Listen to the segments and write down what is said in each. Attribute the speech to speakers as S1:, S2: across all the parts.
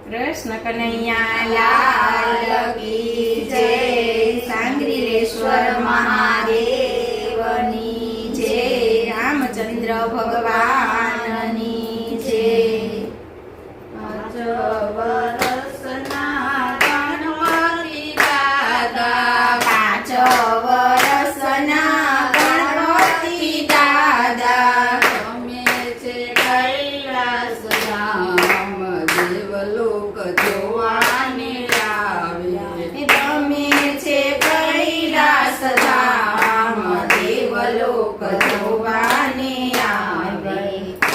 S1: કૃષ્ણ કનૈયા લાલ કી જય, સાંગરીલેશ્વર મહાદેવની જય, રામચંદ્ર ભગવાનની જય। પાંચ વર્ષના ગણપતિ દાદા,
S2: તમે છે કૈલાસ ધામ, દેવલોક જોવાને આવે।
S1: તમે છે કૈલાસ ધામ, દેવલોક જોવાને આવે।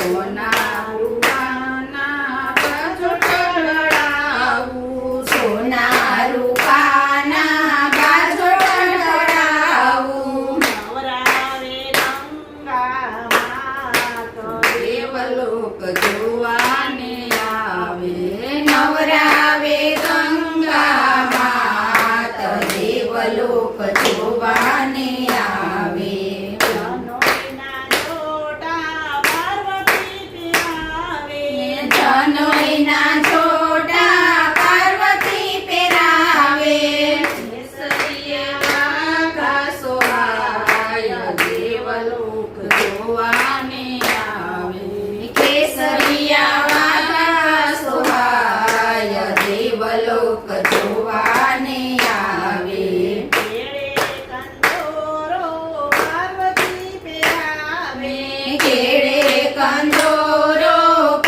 S2: સોના રૂપાના બાજો ટળાવું,
S1: સોના રૂપાના બાજો ટળાવું,
S2: નવરાવે ગંગામાં તો દેવલોક જોવાને આવે।
S1: નવરાવે ગંગા માત, દેવલોક જોવાને આવે।
S2: જનોઈના જોટા પાર્વતી પિરાવે,
S1: જનોઈના જોડા પાર્વતી પહેરાવે,
S2: કેસરીએ વાઘા સોહાય, દેવલોક જોવાને આવે।
S1: કેસરિયા વાઘા સોહાય, દેવલોક જોવાને આવે।
S2: કેળે કંદોરો પાર્વતી પહેરાવે,
S1: કેળે કંદોરો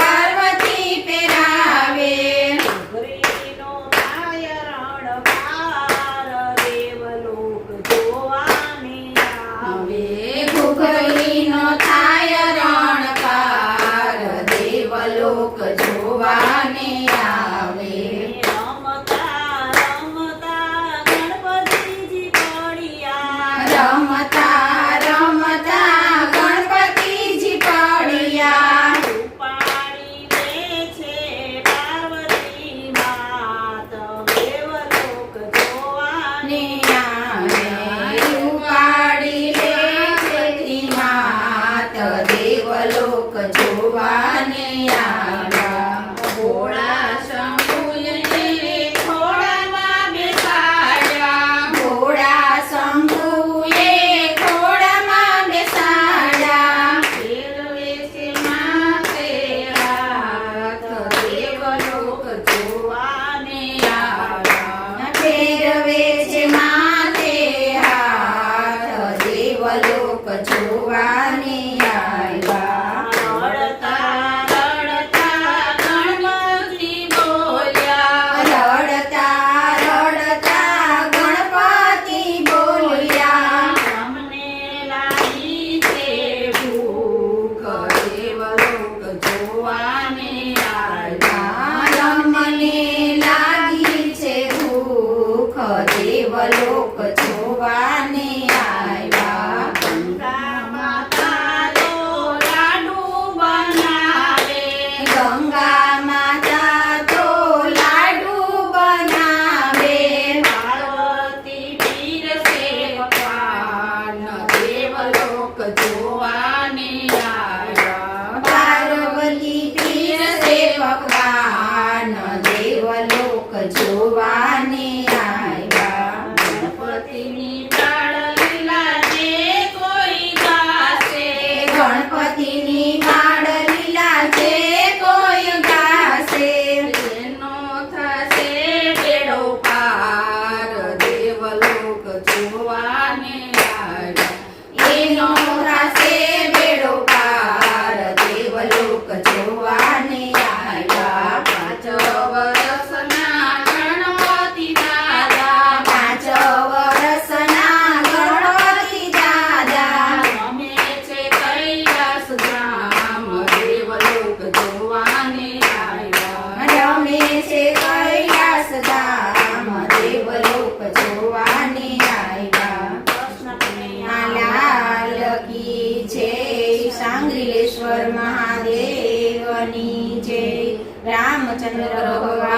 S1: પાર્વતી પહેરાવે,
S2: ઘૂઘરીનો થાય રણપાર, દેવલોક જોવાને આવે।
S1: ઘૂઘરીનો થાય રણપાર, દેવલોક જોવાને આવે।
S2: રમતા રમતા ગણપતિજી પડ્યા,
S1: રમતા રમતા ગણપતિજી પડ્યા,
S2: ઉપાડી લે છે પાર્વતી માત, દેવલોક જોવાને
S1: આવે। ઉપાડી લે છે માત, દેવલોક જોવાને આવ્યા।
S2: ભોળા શંભુએ ખોળામાં બેસાડ્યા,
S1: ભોળા શંભુએ ખોળામાં બેસાડ્યા,
S2: ફેરવે છે માથે હાથ, દેવલોક જોવાને આવ્યા।
S1: ફેરવે છે માથે હાથ, દેવલોક જોવાને આવ્યા।
S2: રડતા રડતા ગણપતિ બોલ્યા,
S1: રડતા રડતા ગણપતિ બોલ્યા,
S2: અમને લાગી છે ભૂખ, દેવલોક જોવાને આવ્યા।
S1: મને લાગી છે ભૂખ, દેવલોક જોવાને આવ્યા।
S2: ગંગા માતા તો લાડુ બનાવે,
S1: ગંગા માતા તો લાડુ બનાવે,
S2: પાર્વતી પીરસે પકવાન, દેવલોક જોવાને આવ્યા।
S1: પાર્વતી પીરસે પકવાન, દેવલોક જોવાને આવ્યા।
S2: ગણપતિની બાળલીલા જે કોઈ ગાશે,
S1: ગણપતિની બાળ લીલા જે કોઈ ગાશે,
S2: એનો થશે બેડો પાર, દેવલોક જોવાને આવ્યા।
S1: એનો થશે બેડો પાર, દેવલોક જોવાને આવ્યા।
S2: પાંચ વર્ષના ગણપતિ દાદા,
S1: પાંચ વર્ષના ગણપતિ દાદા,
S2: અમે છે કૈલાસ ધામ, દેવલોક જોવાને આવ્યા।
S1: રમે છે કૈલાસ ધામ, દેવલોક જોવાને આવ્યા।
S2: કૃષ્ણ કનૈયા
S1: લાલ કી જય, સાંગરીલેશ્વર મહાદેવની જય, રામચંદ્ર ભગવાન